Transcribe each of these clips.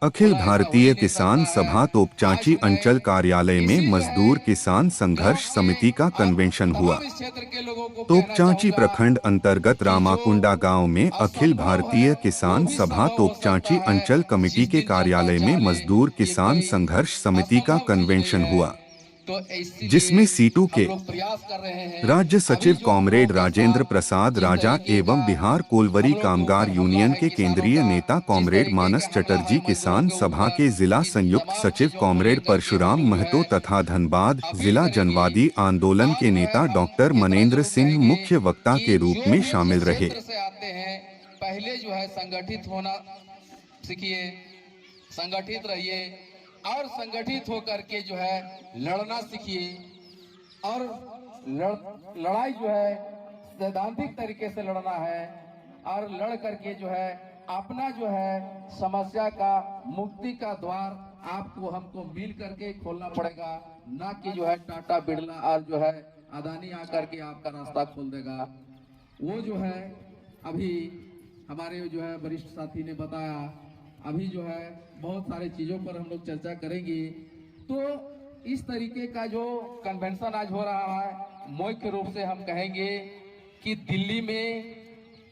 अखिल भारतीय किसान सभा तोपचांची अंचल कार्यालय में मजदूर किसान संघर्ष समिति का कन्वेंशन हुआ। तोपचांची प्रखंड अंतर्गत रामाकुंडा गांव में अखिल भारतीय किसान सभा तोपचांची अंचल कमेटी के कार्यालय में मजदूर किसान संघर्ष समिति का कन्वेंशन हुआ, जिसमें सीटू के राज्य सचिव कॉमरेड राजेंद्र प्रसाद राजा एवं बिहार कोलवरी कामगार यूनियन के केंद्रीय नेता कॉमरेड मानस चटर्जी, किसान सभा के जिला संयुक्त सचिव कॉमरेड परशुराम महतो तथा धनबाद जिला जनवादी आंदोलन के नेता डॉक्टर मनेंद्र सिंह मुख्य वक्ता के रूप में शामिल रहे। पहले जो है संगठित होना सीखिए, संगठित रहिए और संगठित होकर के जो है लड़ना सीखिए। और लड़ाई जो है सैद्धांतिक तरीके से लड़ना है और लड़ करके जो है अपना जो है समस्या का मुक्ति का द्वार आपको हमको मिल करके खोलना पड़ेगा, ना कि जो है टाटा बिरला और जो है अदानी आकर के आपका रास्ता खोल देगा। वो जो है अभी हमारे जो है वरिष्ठ साथी ने बताया, अभी जो है बहुत सारे चीजों पर हम लोग चर्चा करेंगे। तो इस तरीके का जो कन्वेंशन आज हो रहा है, मुख्य रूप से हम कहेंगे कि दिल्ली में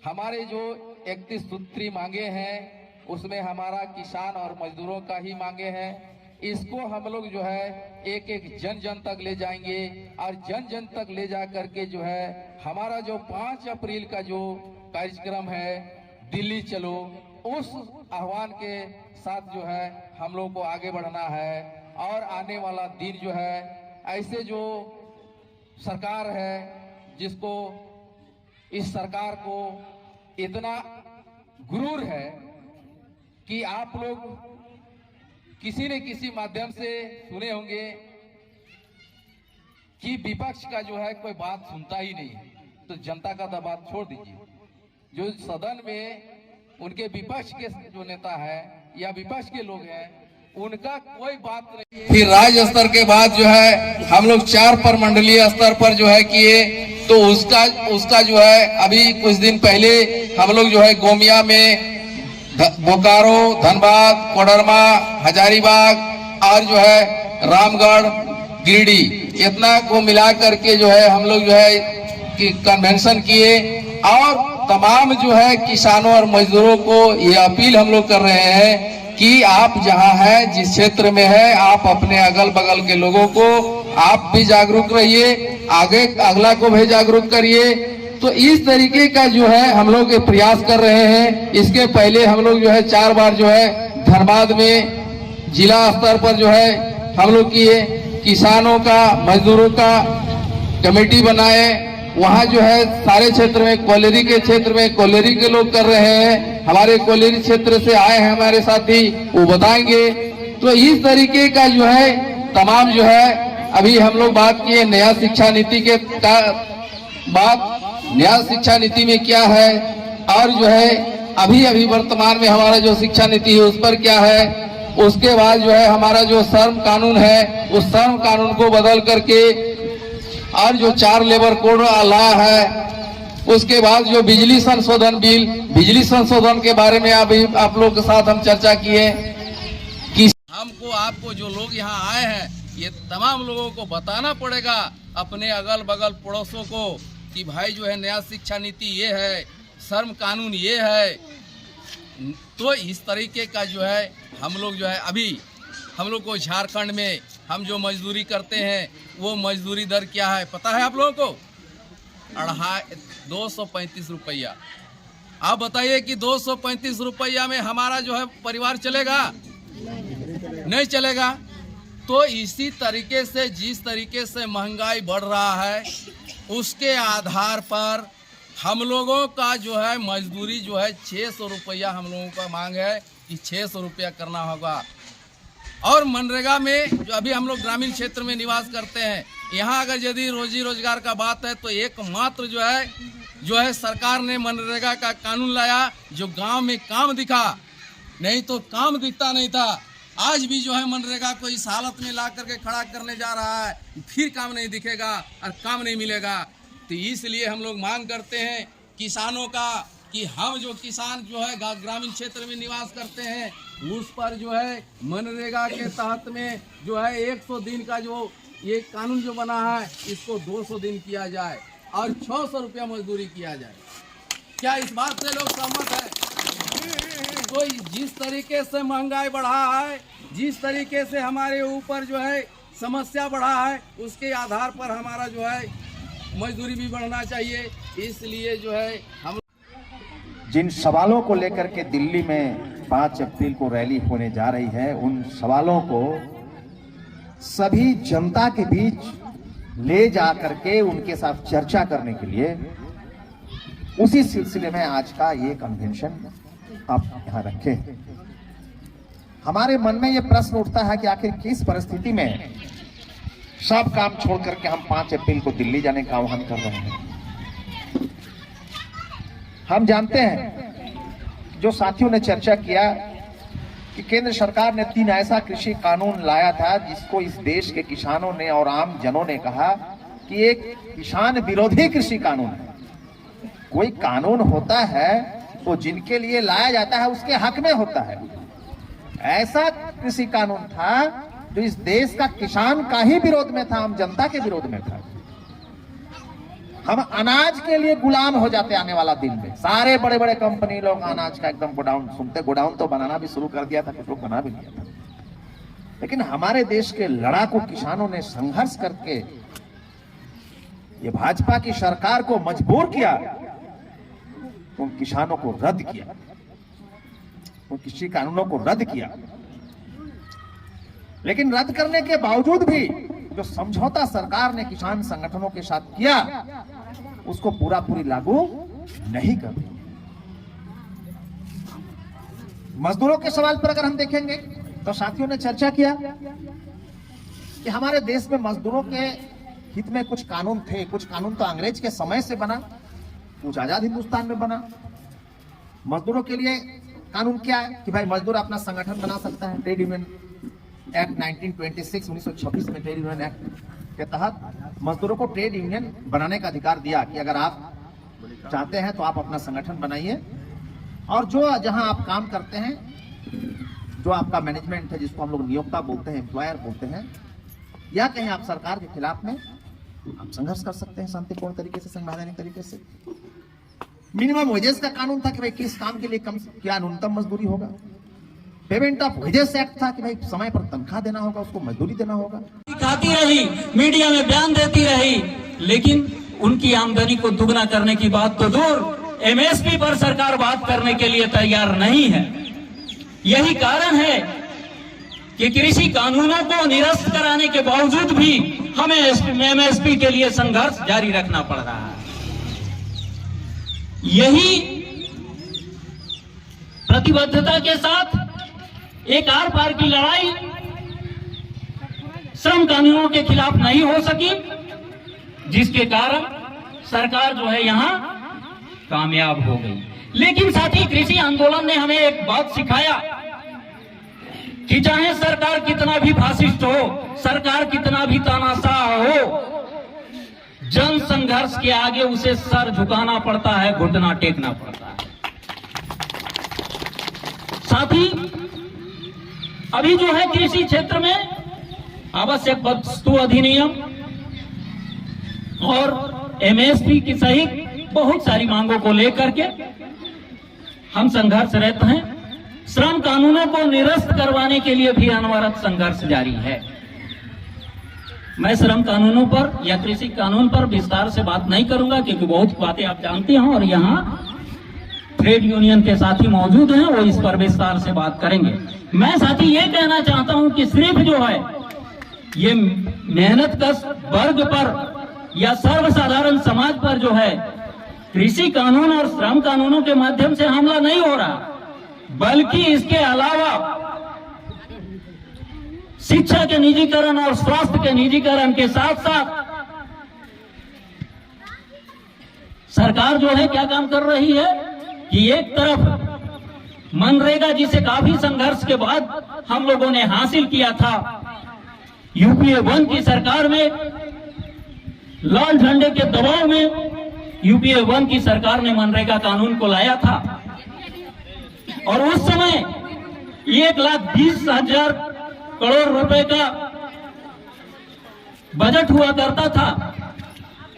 हमारे जो 31 सूत्री मांगे हैं उसमें हमारा किसान और मजदूरों का ही मांगे हैं। इसको हम लोग जो है एक एक जन जन तक ले जाएंगे और जन जन तक ले जा करके जो है हमारा जो 5 अप्रैल का जो कार्यक्रम है दिल्ली चलो, उस आह्वान के साथ जो है हम लोग को आगे बढ़ना है। और आने वाला दिन जो है ऐसे जो सरकार है जिसको इस सरकार को इतना गुरूर है कि आप लोग किसी न किसी माध्यम से सुने होंगे कि विपक्ष का जो है कोई बात सुनता ही नहीं है, तो जनता का तो बात छोड़ दीजिए। जो सदन में उनके विपक्ष के जो नेता है या विपक्ष के लोग हैं उनका कोई बात नहीं है। फिर राज्य स्तर के बाद जो है हम लोग 4 प्रमंडलीय स्तर पर जो है किए, तो उसका जो है अभी कुछ दिन पहले हम लोग जो है गोमिया में, बोकारो, धनबाद, कोडरमा, हजारीबाग और जो है रामगढ़, गिरिडीह, इतना को मिला करके जो है हम लोग जो है कि कन्वेंशन किए। और तमाम जो है किसानों और मजदूरों को ये अपील हम लोग कर रहे हैं कि आप जहां है, जिस क्षेत्र में है, आप अपने अगल बगल के लोगों को आप भी जागरूक रहिए, आगे अगला को भी जागरूक करिए। तो इस तरीके का जो है हम लोग प्रयास कर रहे हैं। इसके पहले हम लोग जो है 4 बार जो है धनबाद में जिला स्तर पर जो है हम लोग किए, किसानों का मजदूरों का कमेटी बनाए। वहाँ जो है सारे क्षेत्र में, कोलेरी के क्षेत्र में कोलेरी के लोग कर रहे हैं, हमारे कोलेरी क्षेत्र से आए हैं हमारे साथी, वो बताएंगे। तो इस तरीके का जो है तमाम जो है अभी हम लोग बात किए नया शिक्षा नीति के बात, नया शिक्षा नीति में क्या है और जो है अभी वर्तमान में हमारा जो शिक्षा नीति है उस पर क्या है। उसके बाद जो है हमारा जो श्रम कानून है उस श्रम कानून को बदल करके और जो 4 लेबर कोड लाया है, उसके बाद जो बिजली संशोधन बिल, बिजली संशोधन के बारे में अभी आप लोग के साथ हम चर्चा किए कि हमको आपको जो लोग यहाँ आए हैं ये तमाम लोगों को बताना पड़ेगा, अपने अगल बगल पड़ोसों को, कि भाई जो है नया शिक्षा नीति ये है, श्रम कानून ये है। तो इस तरीके का जो है हम लोग जो है अभी हम लोग को झारखंड में हम जो मजदूरी करते हैं वो मजदूरी दर क्या है पता है आप लोगों को? 235 रुपया। आप बताइए कि 235 रुपया में हमारा जो है परिवार चलेगा? नहीं चलेगा। तो इसी तरीके से जिस तरीके से महंगाई बढ़ रहा है उसके आधार पर हम लोगों का जो है मजदूरी जो है 600 रुपया हम लोगों का मांग है कि 600 रुपया करना होगा। और मनरेगा में जो अभी हम लोग ग्रामीण क्षेत्र में निवास करते हैं, यहाँ अगर यदि रोजी रोजगार का बात है तो एकमात्र जो है सरकार ने मनरेगा का कानून लाया जो गांव में काम दिखा, नहीं तो काम दिखता नहीं था। आज भी जो है मनरेगा को इस हालत में ला करके खड़ा करने जा रहा है, फिर काम नहीं दिखेगा और काम नहीं मिलेगा। तो इसलिए हम लोग मांग करते हैं किसानों का कि हम जो किसान जो है ग्रामीण क्षेत्र में निवास करते हैं उस पर जो है मनरेगा के तहत में जो है 100 दिन का जो ये कानून जो बना है इसको 200 दिन किया जाए और 600 रुपया मजदूरी किया जाए। क्या इस बात से लोग सहमत है? तो जिस तरीके से महंगाई बढ़ा है, जिस तरीके से हमारे ऊपर जो है समस्या बढ़ा है, उसके आधार पर हमारा जो है मजदूरी भी बढ़ना चाहिए। इसलिए जो है हम जिन सवालों को लेकर के दिल्ली में 5 अप्रैल को रैली होने जा रही है, उन सवालों को सभी जनता के बीच ले जा करके उनके साथ चर्चा करने के लिए उसी सिलसिले में आज का ये कन्वेंशन आप यहां रखे। हमारे मन में ये प्रश्न उठता है कि आखिर किस परिस्थिति में सब काम छोड़ करके हम 5 अप्रैल को दिल्ली जाने का आह्वान कर रहे हैं। हम जानते हैं जो साथियों ने चर्चा किया कि केंद्र सरकार ने 3 ऐसा कृषि कानून लाया था जिसको इस देश के किसानों ने और आम जनों ने कहा कि एक किसान विरोधी कृषि कानून है। कोई कानून होता है तो जिनके लिए लाया जाता है उसके हक में होता है। ऐसा कृषि कानून था जो इस देश का किसान का ही विरोध में था, आम जनता के विरोध में था। हम अनाज के लिए गुलाम हो जाते आने वाला दिन में। सारे बड़े बड़े कंपनी लोग अनाज का एकदम गोडाउन सुनते, गोडाउन तो बनाना भी शुरू कर दिया था, कुछ लोग बना भी लिया था। लेकिन हमारे देश के लड़ाकू किसानों ने संघर्ष करके ये भाजपा की सरकार को मजबूर किया, उन किसानों को रद्द किया, उन कृषि कानूनों को रद्द किया। लेकिन रद्द करने के बावजूद भी जो समझौता सरकार ने किसान संगठनों के साथ किया उसको पूरी लागू नहीं कर दी। मजदूरों के सवाल पर अगर हम देखेंगे तो साथियों ने चर्चा किया कि हमारे देश में मजदूरों के हित में कुछ कानून थे। कुछ कानून तो अंग्रेज के समय से बना, कुछ आजाद हिंदुस्तान में बना। मजदूरों के लिए कानून क्या है कि भाई मजदूर अपना संगठन बना सकता है। ट्रेड यूनियन एक्ट 1926 में ट्रेड यूनियन एक्ट के तहत मजदूरों को ट्रेड यूनियन बनाने का अधिकार दिया कि अगर आप चाहते हैं तो आप अपना संगठन बनाइए और जो जहां आप काम करते हैं, जो आपका मैनेजमेंट है, जिसको हम लोग नियोक्ता बोलते हैं, एम्प्लॉयर बोलते हैं, या कहीं आप सरकार के खिलाफ में आप संघर्ष कर सकते हैं शांतिपूर्ण तरीके से, संवैधानिक तरीके से। मिनिमम वेजेस का कानून था कि भाई किस काम के लिए कम क्या न्यूनतम मजदूरी होगा। पेमेंट ऑफ वेजेस एक्ट था कि भाई समय पर तनख्वाह देना होगा, उसको मजदूरी देना होगा। दिखाती रही, मीडिया में बयान देती रही, लेकिन उनकी आमदनी को दुगना करने की बात तो दूर, एमएसपी पर सरकार बात करने के लिए तैयार नहीं है। यही कारण है कि कृषि कानूनों को निरस्त कराने के बावजूद भी हमें एमएसपी के लिए संघर्ष जारी रखना पड़ रहा है। यही प्रतिबद्धता के साथ एक आर पार की लड़ाई श्रम कानूनों के खिलाफ नहीं हो सकी, जिसके कारण सरकार जो है यहां कामयाब हो गई। लेकिन साथ ही कृषि आंदोलन ने हमें एक बात सिखाया कि चाहे सरकार कितना भी फासिस्ट हो, सरकार कितना भी तानाशाह हो, जन संघर्ष के आगे उसे सर झुकाना पड़ता है, घुटना टेकना पड़ता है। साथ ही अभी जो है कृषि क्षेत्र में आवश्यक वस्तु अधिनियम और एमएसपी की सहित बहुत सारी मांगों को लेकर के हम संघर्षरत हैं। श्रम कानूनों को निरस्त करवाने के लिए भी अनवरत संघर्ष जारी है। मैं श्रम कानूनों पर या कृषि कानून पर विस्तार से बात नहीं करूंगा क्योंकि बहुत बातें आप जानते हैं और यहाँ ट्रेड यूनियन के साथी मौजूद हैं, वो इस पर विस्तार से बात करेंगे। मैं साथी ये कहना चाहता हूं कि सिर्फ जो है ये मेहनत कश वर्ग पर या सर्वसाधारण समाज पर जो है कृषि कानून और श्रम कानूनों के माध्यम से हमला नहीं हो रहा, बल्कि इसके अलावा शिक्षा के निजीकरण और स्वास्थ्य के निजीकरण के साथ साथ सरकार जो है क्या काम कर रही है कि एक तरफ मनरेगा, जिसे काफी संघर्ष के बाद हम लोगों ने हासिल किया था, यूपीए 1 की सरकार में लाल झंडे के दबाव में यूपीए 1 की सरकार ने मनरेगा कानून को लाया था और उस समय 1,20,000 करोड़ रुपए का बजट हुआ करता था,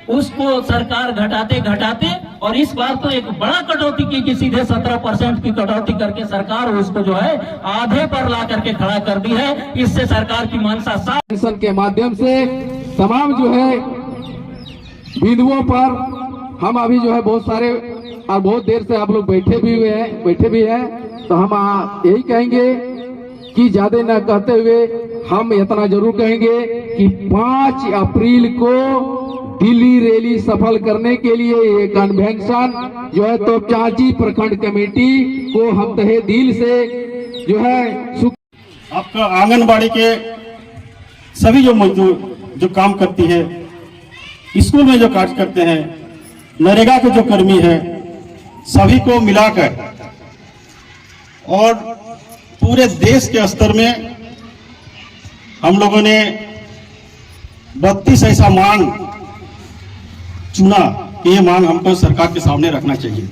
उसको सरकार घटाते घटाते और इस बार तो एक बड़ा कटौती की कि सीधे 17% की कटौती करके सरकार उसको जो है आधे पर ला करके खड़ा कर दी है। इससे सरकार की मंशा साफ मिशन के माध्यम से तमाम जो है बिंदुओं पर हम अभी जो है बहुत सारे और बहुत देर से आप लोग बैठे भी हैं तो हम यही कहेंगे कि ज्यादा न कहते हुए हम इतना जरूर कहेंगे कि 5 अप्रैल को दिल्ली रैली सफल करने के लिए ये कन्वेंशन जो है तोपचांची प्रखंड कमेटी को हम तहे दिल से जो है आपका आंगनबाड़ी के सभी जो मजदूर जो काम करती है, स्कूल में जो कार्य करते हैं, नरेगा के जो कर्मी हैं, सभी को मिलाकर और पूरे देश के स्तर में हम लोगों ने 32 ऐसा मांग चुना कि ये मांग हमको सरकार के सामने रखना चाहिए।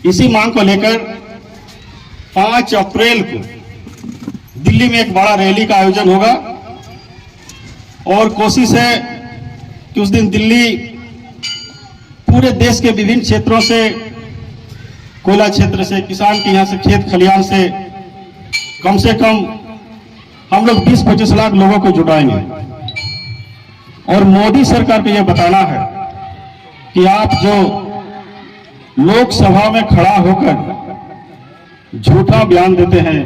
इसी मांग को लेकर 5 अप्रैल को दिल्ली में एक बड़ा रैली का आयोजन होगा और कोशिश है कि उस दिन दिल्ली पूरे देश के विभिन्न क्षेत्रों से, कोयला क्षेत्र से, किसान के यहाँ से, खेत खलियान से कम हम लोग 20-25 लाख लोगों को जुटाएंगे और मोदी सरकार को यह बताना है कि आप जो लोकसभा में खड़ा होकर झूठा बयान देते हैं,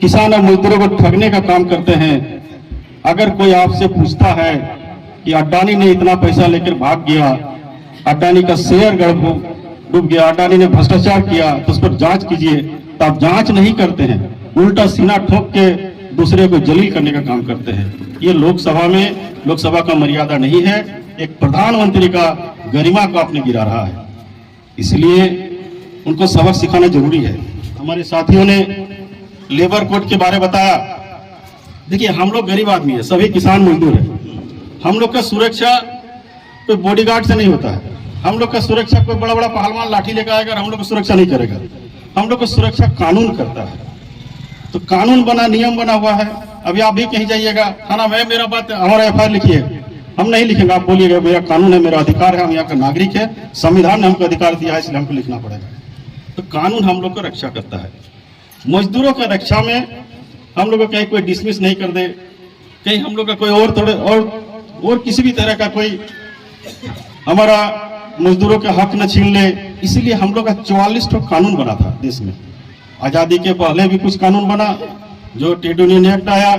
किसान और मजदूरों को ठगने का काम करते हैं, अगर कोई आपसे पूछता है कि अडानी ने इतना पैसा लेकर भाग गया, अडानी का शेयर डूब गया, अडानी ने भ्रष्टाचार किया, तो उस पर जांच कीजिए, तो आप जांच नहीं करते हैं, उल्टा सीना ठोक के दूसरे को जलील करने का काम करते हैं। ये लोकसभा का मर्यादा नहीं है, एक प्रधानमंत्री का गरिमा को आपने गिरा रहा है, इसलिए उनको सबक सिखाना जरूरी है। हमारे साथियों ने लेबर कोड के बारे में बताया। देखिए, हम लोग गरीब आदमी है, सभी किसान मजदूर है, हम लोग का सुरक्षा कोई बॉडीगार्ड से नहीं होता है, हम लोग का सुरक्षा कोई बड़ा बड़ा पहलवान लाठी लेकर आएगा और हम लोग का सुरक्षा नहीं करेगा, हम लोग का सुरक्षा कानून करता है। तो कानून बना, नियम बना हुआ है। अभी आप भी कहीं जाइएगा, थाना में मेरा बात, हमारा एफआईआर लिखिए, हम नहीं लिखेंगे, आप बोलिएगा मेरा कानून है, मेरा अधिकार है, हम यहाँ का नागरिक है, संविधान ने हमको अधिकार दिया है, इसलिए हमको लिखना पड़ेगा। तो कानून हम लोग को रक्षा करता है। मजदूरों का रक्षा में हम लोग को कहीं कोई डिसमिस नहीं कर दे, कहीं हम लोग का कोई और किसी भी तरह का कोई हमारा मजदूरों के हक न छीन ले, इसलिए हम लोग का 44 ठो कानून बना था देश में। आजादी के पहले भी कुछ कानून बना, जो ट्रेड यूनियन एक्ट आया,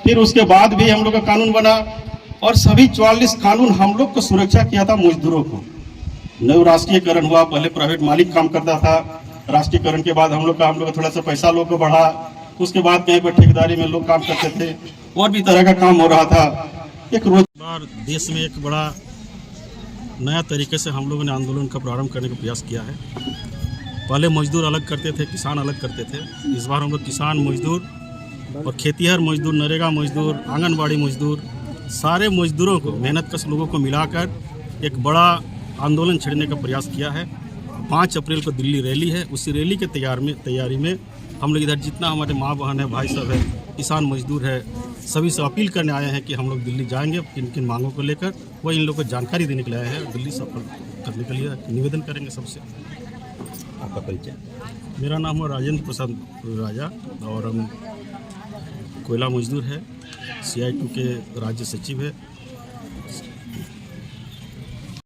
फिर उसके बाद भी हम लोग का कानून बना और सभी 44 कानून हम लोग को सुरक्षा किया था मजदूरों को। नव राष्ट्रीयकरण हुआ, पहले प्राइवेट मालिक काम करता था, राष्ट्रीयकरण के बाद हम लोग का थोड़ा सा पैसा लोग को बढ़ा, उसके बाद कहीं पर ठेकेदारी में लोग काम करते थे, और भी तरह का काम हो रहा था। एक रोजगार देश में एक बड़ा नया तरीके से हम लोगों ने आंदोलन का प्रारंभ करने का प्रयास किया है। पहले मजदूर अलग करते थे, किसान अलग करते थे, इस बार हम लोग किसान मजदूर और खेतीहर मजदूर, नरेगा मजदूर, आंगनबाड़ी मजदूर, सारे मजदूरों को, मेहनतकश लोगों को मिलाकर एक बड़ा आंदोलन छेड़ने का प्रयास किया है। 5 अप्रैल को दिल्ली रैली है, उसी रैली के तैयारी में हम लोग इधर जितना हमारे माँ बहन है, भाई सब है, किसान मजदूर है, सभी से अपील करने आए हैं कि हम लोग दिल्ली जाएंगे, किन किन मांगों को लेकर वो इन लोगों को जानकारी देने के लिए आए हैं। दिल्ली सफल करने के लिए निवेदन करेंगे सबसे। आपका परिचय? मेरा नाम है राजेंद्र प्रसाद राजा और हम कोयला मजदूर है, CI2 के राज्य सचिव है।